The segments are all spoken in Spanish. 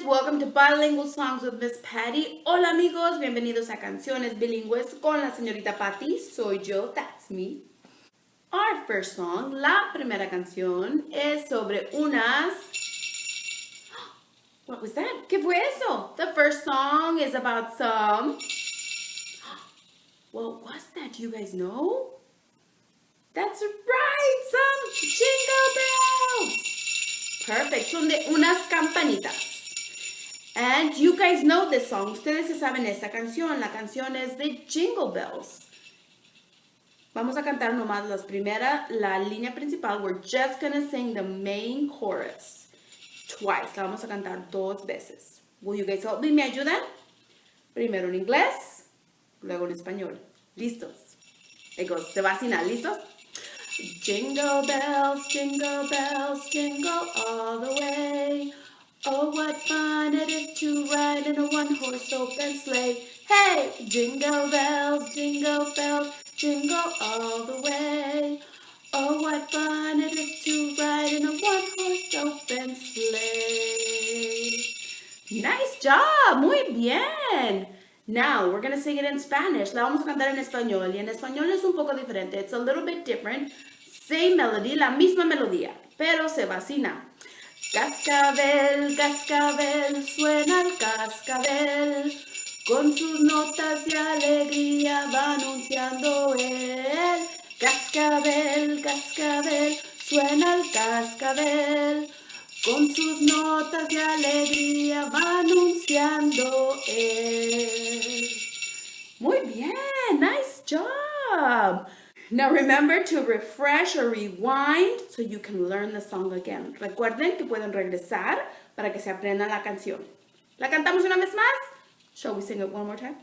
welcome to Bilingual Songs with Miss Patty. Hola amigos, bienvenidos a Canciones Bilingües con la señorita Patty. Soy yo, that's me. Our first song, la primera canción, es sobre unas... What was that? ¿Qué fue eso? The first song is about some... What was that? Do you guys know? That's right, some Jingle Bells. Perfect, son de unas campanitas. And you guys know this song. Ustedes se saben esta canción. La canción es de Jingle Bells. Vamos a cantar nomás la línea principal. We're just gonna sing the main chorus twice. La vamos a cantar 2 veces. Will you guys help me? ¿Me ayudan? Primero en inglés, luego en español. ¿Listos? It goes, se va a asignar. ¿Listos? Jingle bells, jingle all the way. Oh, what fun it is to ride in a one-horse open sleigh. Hey! Jingle bells, jingle all the way. Oh, what fun it is to ride in a one-horse open sleigh. Nice job! Muy bien! Now, we're going to sing it in Spanish. La vamos a cantar en español. Y en español es un poco diferente. It's a little bit different. Same melody, la misma melodía, pero se va así. Cascabel, cascabel, suena el cascabel. Con sus notas de alegría va anunciando él. Cascabel, cascabel, suena el cascabel. Con sus notas de alegría va anunciando él. Muy bien, nice job. Now remember to refresh or rewind so you can learn the song again. Recuerden que pueden regresar para que se aprendan la canción. ¿La cantamos una vez más? Shall we sing it one more time?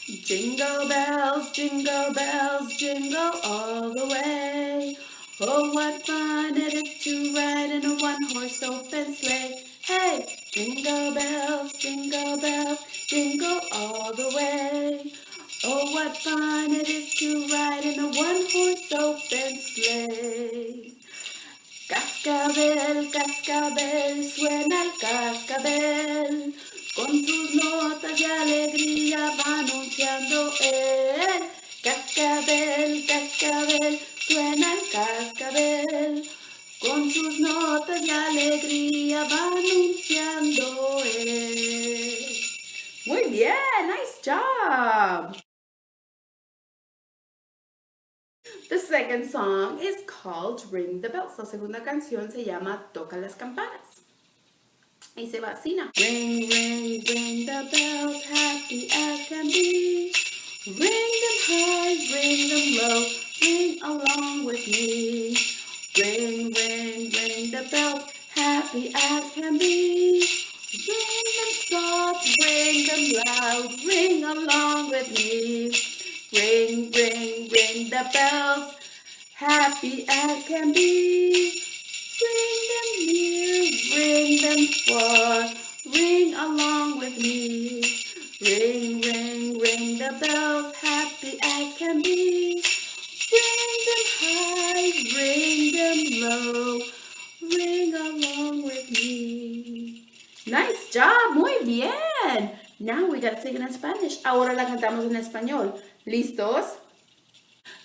Jingle bells, jingle all the way. Oh, what fun it is to ride in a one-horse open sleigh. Hey! Jingle bells, jingle all the way. Oh, what fun it is to ride in a one-horse open sleigh. Cascabel, cascabel, suena el cascabel. Con sus notas de alegría va anunciando él. Cascabel, cascabel, suena el cascabel. Con sus notas de alegría va anunciando él. Muy bien, nice job. The second song is called Ring the Bells. La segunda canción se llama Toca las campanas. Y se va así. Ring, ring, ring the bells, happy as can be. Ring them high, ring them low, ring along with me. Ring, ring, ring the bells, happy as can be. Ring them soft, ring them loud, ring along with me. Ring, ring, ring the bells, happy as can be. Ring them near, ring them far, ring along with me. Ring, ring, ring the bells, happy as can be. Ring them high, ring them low, ring along with me. Nice job, muy bien. Now we gotta sing it in Spanish. Ahora la cantamos en español. ¿Listos?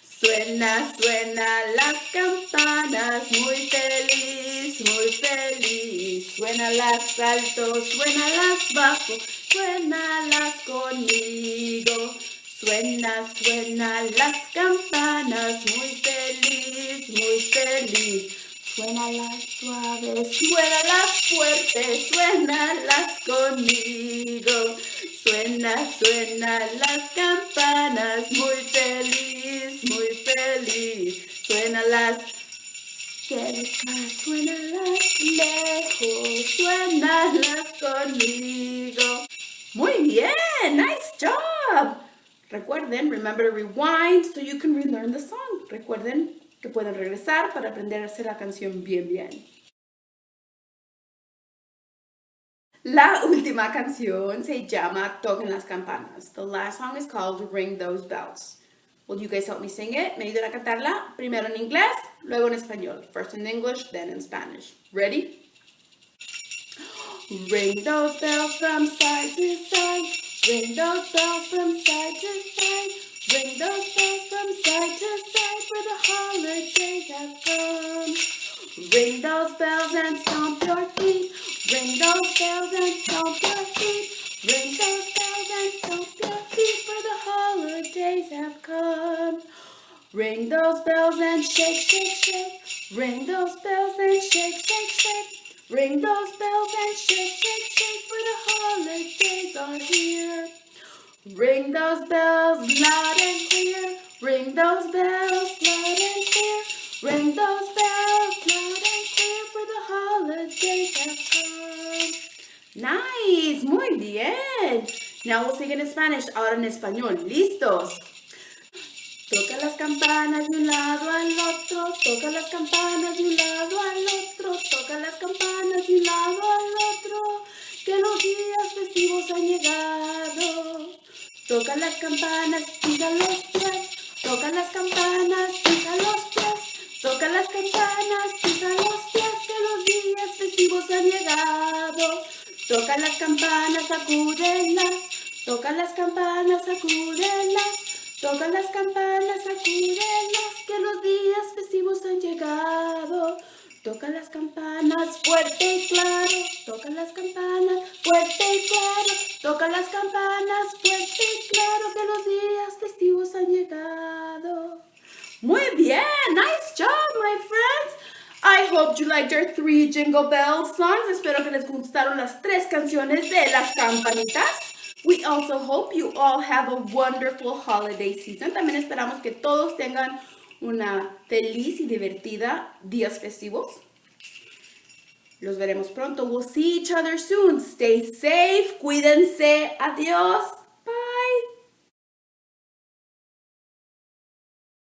Suena, suena las campanas, muy feliz, muy feliz. Suénalas alto, suénalas bajo, suénalas conmigo. Suena, suena las campanas, muy feliz, muy feliz. Suénalas suaves, suénalas fuertes, suénalas conmigo. Suena, suena las campanas, muy feliz, muy feliz. Suénalas cerca, suénalas lejos, suénalas conmigo. Muy bien, nice job. Recuerden, remember to rewind so you can relearn the song. Recuerden que pueden regresar para aprender a hacer la canción bien, bien. La última canción se llama Toquen las campanas. The last song is called Ring Those Bells. Will you guys help me sing it? ¿Me ayudan a cantarla? Primero en inglés, luego en español. First in English, then in Spanish. Ready? Ring those bells from side to side. Ring those bells from side to side. Ring those bells from side to side, for the holidays have come. Ring those bells and stomp your feet. Ring those bells and stomp your feet. Ring those bells and stomp your feet, for the holidays have come. Ring those bells and shake, shake, shake. Ring those bells and shake, shake, shake. Ring those bells and shake, shake, shake, for the holidays are here. Ring those bells loud and clear. Ring those bells loud and clear. Ring those bells loud and clear, for the holidays have come. Nice, muy bien. Now we'll sing in Spanish, ahora en español. ¿Listos? Toca las campanas de un lado al otro, toca las campanas de un lado al otro, toca las campanas de un lado al otro, que los días festivos han llegado. Toca las campanas, pisa los pies, toca las campanas, pisa los pies, toca las campanas, pisa los pies, que los días festivos han llegado. Toca las campanas, sacúdenlas, toca las campanas, sacúdenlas. Toca las campanas, sacúdenlas, que los días festivos han llegado. Toca las campanas fuerte y claro, toca las campanas fuerte y claro, toca las campanas fuerte y claro, que los días festivos han llegado. Muy bien, nice job, my friends. I hope you liked our 3 Jingle Bells songs. Espero que les gustaron las 3 canciones de las campanitas. We also hope you all have a wonderful holiday season. También esperamos que todos tengan una feliz y divertida días festivos. Los veremos pronto. We'll see each other soon. Stay safe. Cuídense. Adiós.